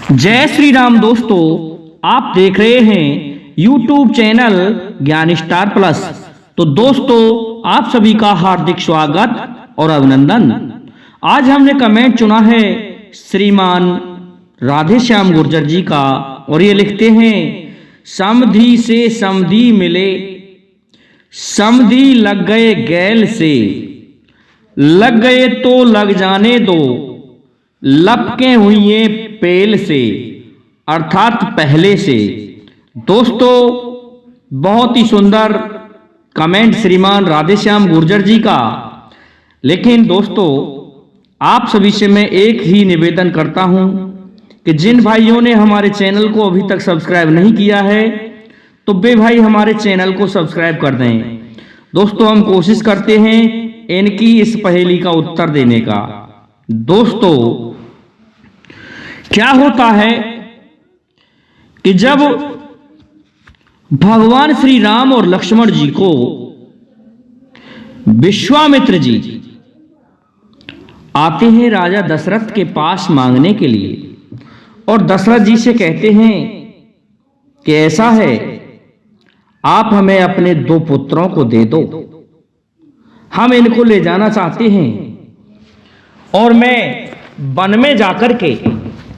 जय श्री राम दोस्तों, आप देख रहे हैं YouTube चैनल ज्ञान स्टार प्लस। तो दोस्तों, आप सभी का हार्दिक स्वागत और अभिनंदन। आज हमने कमेंट चुना है श्रीमान राधे श्याम गुर्जर जी का, और ये लिखते हैं, समधी से समधी मिले, समधी लग गए गैल से, लग गए तो लग जाने दो, लपके हुई पेल से, अर्थात पहले से। दोस्तों, बहुत ही सुंदर कमेंट श्रीमान राधेश्याम गुर्जर जी का। लेकिन दोस्तों, आप सभी से मैं एक ही निवेदन करता हूं कि जिन भाइयों ने हमारे चैनल को अभी तक सब्सक्राइब नहीं किया है, तो वे भाई हमारे चैनल को सब्सक्राइब कर दें। दोस्तों, हम कोशिश करते हैं इनकी इस पहेली का उत्तर देने का। दोस्तों, क्या होता है कि जब भगवान श्री राम और लक्ष्मण जी को विश्वामित्र जी आते हैं राजा दशरथ के पास मांगने के लिए, और दशरथ जी से कहते हैं कि ऐसा है, आप हमें अपने 2 पुत्रों को दे दो, हम इनको ले जाना चाहते हैं, और मैं वन में जाकर के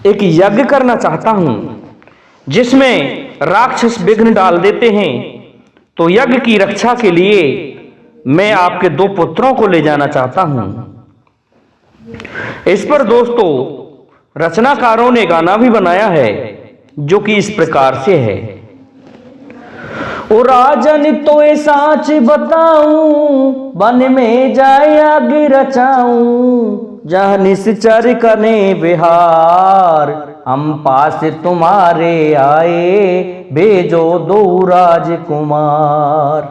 एक यज्ञ करना चाहता हूं जिसमें राक्षस विघ्न डाल देते हैं। तो यज्ञ की रक्षा के लिए मैं आपके 2 पुत्रों को ले जाना चाहता हूं। इस पर दोस्तों, रचनाकारों ने गाना भी बनाया है, जो कि इस प्रकार से है। ओ राजन तो ये साच बताऊं, वन में जाए आगे रचाऊं, जहाँ निश्चर कने बिहार, हम पास तुम्हारे आए, भेजो 2 राजकुमार।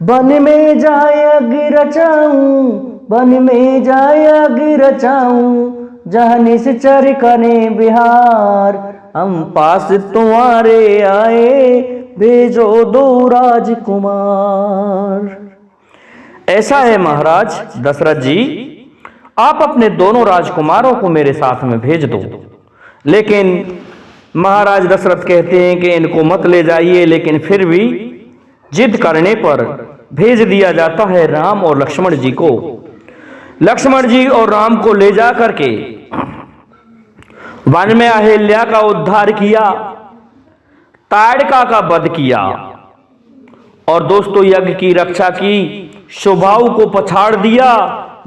वन में जाए आगे रचाऊं, वन में जाए आगे रचाऊं, जहाँ निश्चर कने बिहार, हम पास तुम्हारे आए, भेजो 2 राजकुमार। ऐसा है महाराज दशरथ जी, आप अपने दोनों राजकुमारों को मेरे साथ में भेज दो। लेकिन महाराज दशरथ कहते हैं कि इनको मत ले जाइए, लेकिन फिर भी जिद करने पर भेज दिया जाता है राम और लक्ष्मण जी को। लक्ष्मण जी और राम को ले जा करके वन में अहिल्या का उद्धार किया, ताड़का का वध किया, और दोस्तों यज्ञ की रक्षा की, शुभाऊ को पछाड़ दिया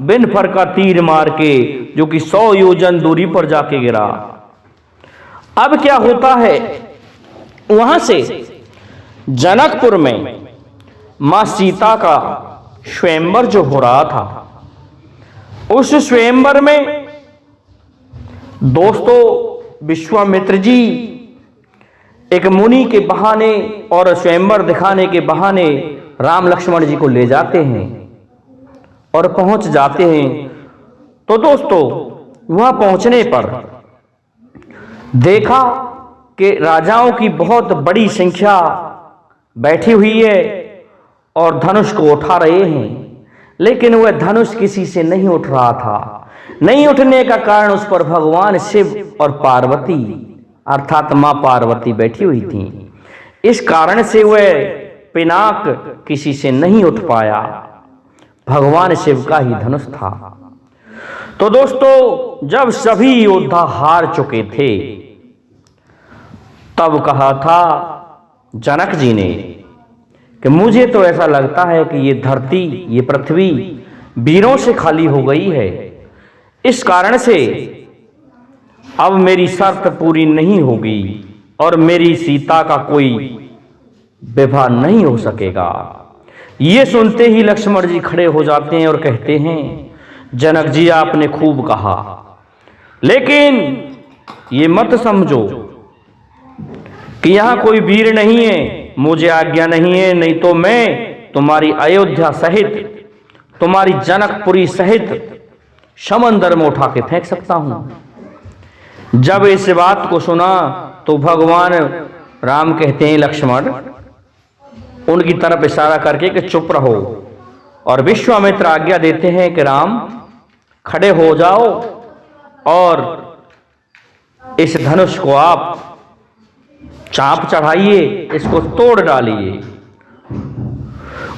बिन फर का तीर मार के, जो कि 100 योजन दूरी पर जाके गिरा। अब क्या होता है, वहां से जनकपुर में मां सीता का स्वयंवर जो हो रहा था, उस स्वयंवर में दोस्तों विश्वामित्र जी एक मुनि के बहाने और स्वयंवर दिखाने के बहाने राम लक्ष्मण जी को ले जाते हैं और पहुंच जाते हैं। तो दोस्तों, वहां पहुंचने पर देखा कि राजाओं की बहुत बड़ी संख्या बैठी हुई है और धनुष को उठा रहे हैं, लेकिन वह धनुष किसी से नहीं उठ रहा था। नहीं उठने का कारण उस पर भगवान शिव और पार्वती अर्थात मां पार्वती बैठी हुई थी। इस कारण से वह पिनाक किसी से नहीं उठ पाया। भगवान शिव का ही धनुष था। तो दोस्तों, जब सभी योद्धा हार चुके थे, तब कहा था जनक जी ने कि मुझे तो ऐसा लगता है कि ये धरती, ये पृथ्वी वीरों से खाली हो गई है। इस कारण से अब मेरी शर्त पूरी नहीं होगी और मेरी सीता का कोई विवाह नहीं हो सकेगा। ये सुनते ही लक्ष्मण जी खड़े हो जाते हैं और कहते हैं, जनक जी आपने खूब कहा, लेकिन ये मत समझो कि यहां कोई वीर नहीं है, मुझे आज्ञा नहीं है, नहीं तो मैं तुम्हारी अयोध्या सहित, तुम्हारी जनकपुरी सहित समंदर में उठा के फेंक सकता हूं। जब इस बात को सुना तो भगवान राम कहते हैं, लक्ष्मण, उनकी तरफ इशारा करके कि चुप रहो, और विश्वामित्र आज्ञा देते हैं कि राम खड़े हो जाओ और इस धनुष को आप चाप चढ़ाइए, इसको तोड़ डालिए।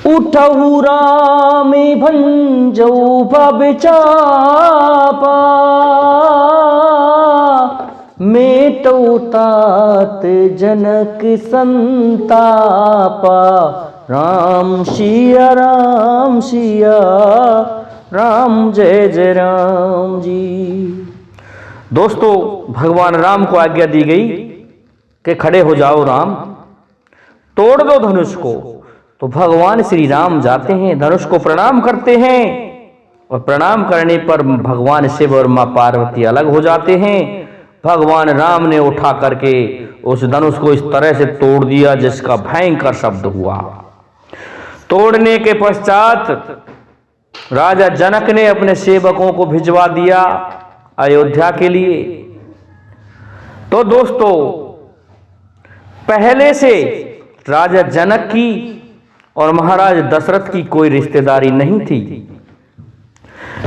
उठहु राम भंजऊ भव चापा, मेटौ तात जनक संतापा। राम सिया राम सिया राम, जय जय राम जी। दोस्तों, भगवान राम को आज्ञा दी गई कि खड़े हो जाओ राम, तोड़ दो धनुष को। तो भगवान श्री राम जाते हैं, धनुष को प्रणाम करते हैं, और प्रणाम करने पर भगवान शिव और मां पार्वती अलग हो जाते हैं। भगवान राम ने उठा करके उस धनुष को इस तरह से तोड़ दिया जिसका भयंकर शब्द हुआ। तोड़ने के पश्चात राजा जनक ने अपने सेवकों को भिजवा दिया अयोध्या के लिए। तो दोस्तों, पहले से राजा जनक की और महाराज दशरथ की कोई रिश्तेदारी नहीं थी।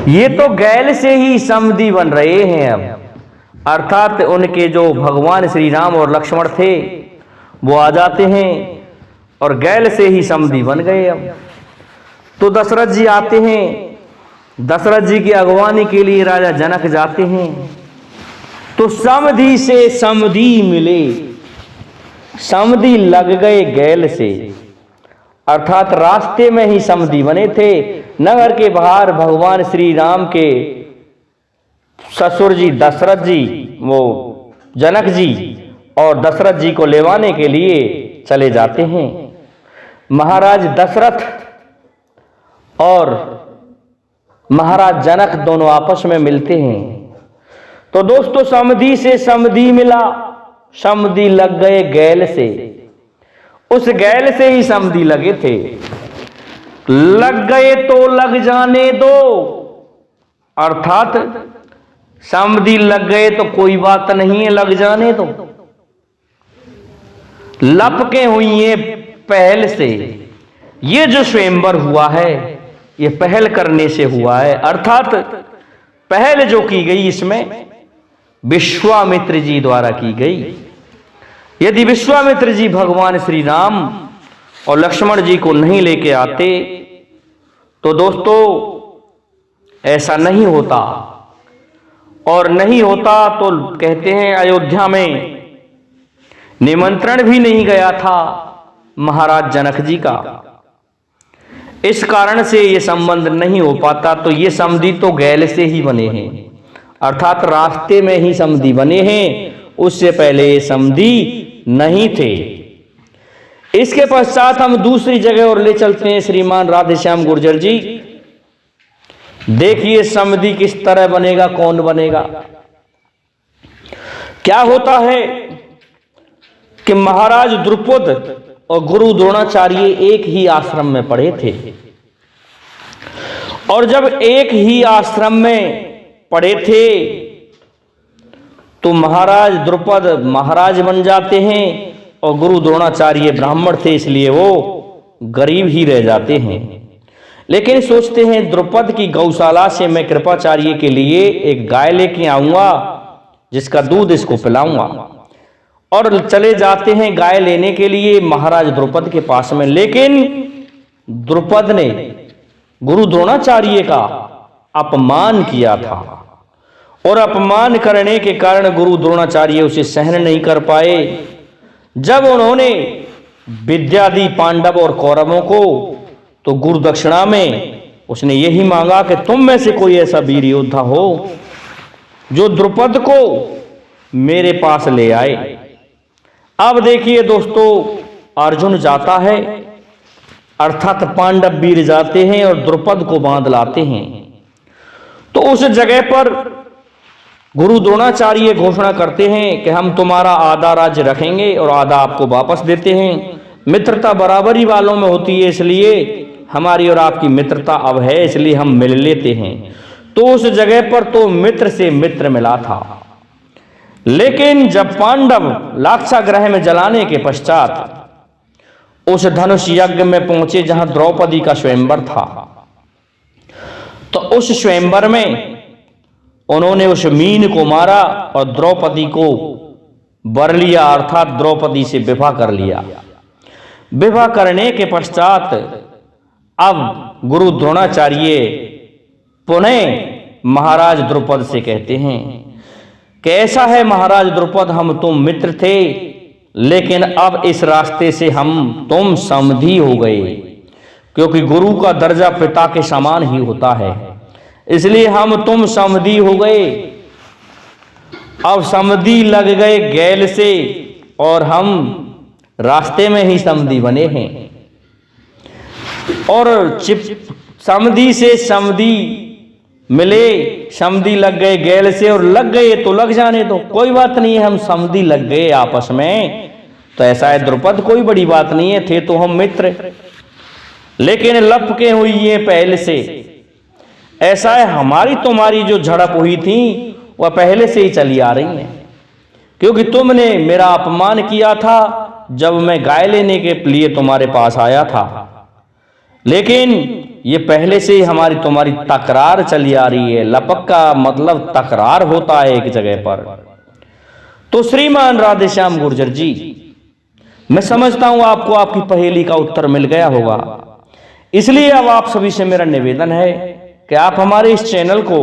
ये तो गैल से ही समधी बन रहे हैं अब, अर्थात उनके जो भगवान श्री राम और लक्ष्मण थे वो आ जाते हैं और गैल से ही समधी बन गए अब। तो दशरथ जी आते हैं, दशरथ जी की अगवानी के लिए राजा जनक जाते हैं। तो समधी से समधी मिले, समधी लग गए गैल से, अर्थात रास्ते में ही समधी बने थे। नगर के बाहर भगवान श्री राम के ससुर जी दशरथ जी, वो जनक जी और दशरथ जी को लेवाने के लिए चले जाते हैं। महाराज दशरथ और महाराज जनक दोनों आपस में मिलते हैं। तो दोस्तों, समधी से समधी मिला, समधी लग गए गैल से, उस गैल से ही समधी लगे थे। लग गए तो लग जाने दो, अर्थात समधी लग गए तो कोई बात नहीं है, लग जाने दो। लपके हुई है पहल से, ये जो स्वयंवर हुआ है ये पहल करने से हुआ है, अर्थात पहल जो की गई इसमें विश्वामित्र जी द्वारा की गई। यदि विश्वामित्र जी भगवान श्री राम और लक्ष्मण जी को नहीं लेके आते तो दोस्तों ऐसा नहीं होता, और नहीं होता तो कहते हैं अयोध्या में निमंत्रण भी नहीं गया था महाराज जनक जी का। इस कारण से ये संबंध नहीं हो पाता। तो ये समधी तो गैल से ही बने हैं, अर्थात रास्ते में ही समधी बने हैं, उससे पहले ये समधी नहीं थे। इसके पश्चात हम दूसरी जगह और ले चलते हैं श्रीमान राधेश्याम गुर्जर जी। देखिए समधी किस तरह बनेगा, कौन बनेगा। क्या होता है कि महाराज द्रुपद और गुरु द्रोणाचार्य एक ही आश्रम में पढ़े थे, और जब एक ही आश्रम में पढ़े थे तो महाराज द्रुपद महाराज बन जाते हैं और गुरु द्रोणाचार्य ब्राह्मण थे, इसलिए वो गरीब ही रह जाते हैं। लेकिन सोचते हैं द्रुपद की गौशाला से मैं कृपाचार्य के लिए एक गाय लेके आऊंगा जिसका दूध इसको पिलाऊंगा, और चले जाते हैं गाय लेने के लिए महाराज द्रुपद के पास में। लेकिन द्रुपद ने गुरु द्रोणाचार्य का अपमान किया था, और अपमान करने के कारण गुरु द्रोणाचार्य उसे सहन नहीं कर पाए। जब उन्होंने विद्या दी पांडव और कौरवों को, तो गुरु दक्षिणा में उसने यही मांगा कि तुम में से कोई ऐसा वीर योद्धा हो जो द्रुपद को मेरे पास ले आए। अब देखिए दोस्तों, अर्जुन जाता है, अर्थात पांडव वीर जाते हैं और द्रुपद को बांध लाते हैं। तो उस जगह पर गुरु द्रोणाचार्य घोषणा करते हैं कि हम तुम्हारा आधा राज्य रखेंगे और आधा आपको वापस देते हैं। मित्रता बराबरी वालों में होती है, इसलिए हमारी और आपकी मित्रता अब है, इसलिए हम मिल लेते हैं। तो उस जगह पर तो मित्र से मित्र मिला था। लेकिन जब पांडव लाक्षागृह में जलाने के पश्चात उस धनुष यज्ञ में पहुंचे जहां द्रौपदी का स्वयंवर था, तो उस स्वयंवर में उन्होंने उस मीन को मारा और द्रौपदी को वर लिया, अर्थात द्रौपदी से विवाह कर लिया। विवाह करने के पश्चात अब गुरु द्रोणाचार्य पुनः महाराज द्रुपद से कहते हैं कि ऐसा है महाराज द्रुपद, हम तुम मित्र थे, लेकिन अब इस रास्ते से हम तुम समधी हो गए, क्योंकि गुरु का दर्जा पिता के समान ही होता है, इसलिए हम तुम समधी हो गए। अब समधी लग गए गैल से और हम रास्ते में ही समधी बने हैं। और समधी से समधी मिले, समधी लग गए गैल से, और लग गए तो लग जाने दो, कोई बात नहीं है, हम समधी लग गए आपस में तो ऐसा है द्रुपद, कोई बड़ी बात नहीं है, थे तो हम मित्र, लेकिन लपके हुई है पहले से। ऐसा है हमारी तुम्हारी जो झड़प हुई थी वह पहले से ही चली आ रही है, क्योंकि तुमने मेरा अपमान किया था जब मैं गाय लेने के लिए तुम्हारे पास आया था, लेकिन ये पहले से ही हमारी तुम्हारी तकरार चली आ रही है। लपक का मतलब तकरार होता है एक जगह पर। तो श्रीमान राधेश्याम गुर्जर जी, मैं समझता हूं आपको आपकी पहेली का उत्तर मिल गया होगा, इसलिए अब आप सभी से मेरा निवेदन है कि आप हमारे इस चैनल को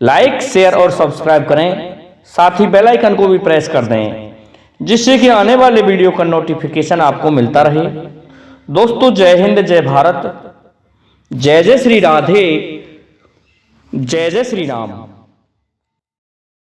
लाइक, शेयर और सब्सक्राइब करें, साथ ही बेल आइकन को भी प्रेस कर दें, जिससे कि आने वाले वीडियो का नोटिफिकेशन आपको मिलता रहे। दोस्तों, जय हिंद, जय भारत, जय जय श्री राधे, जय जय श्री राम।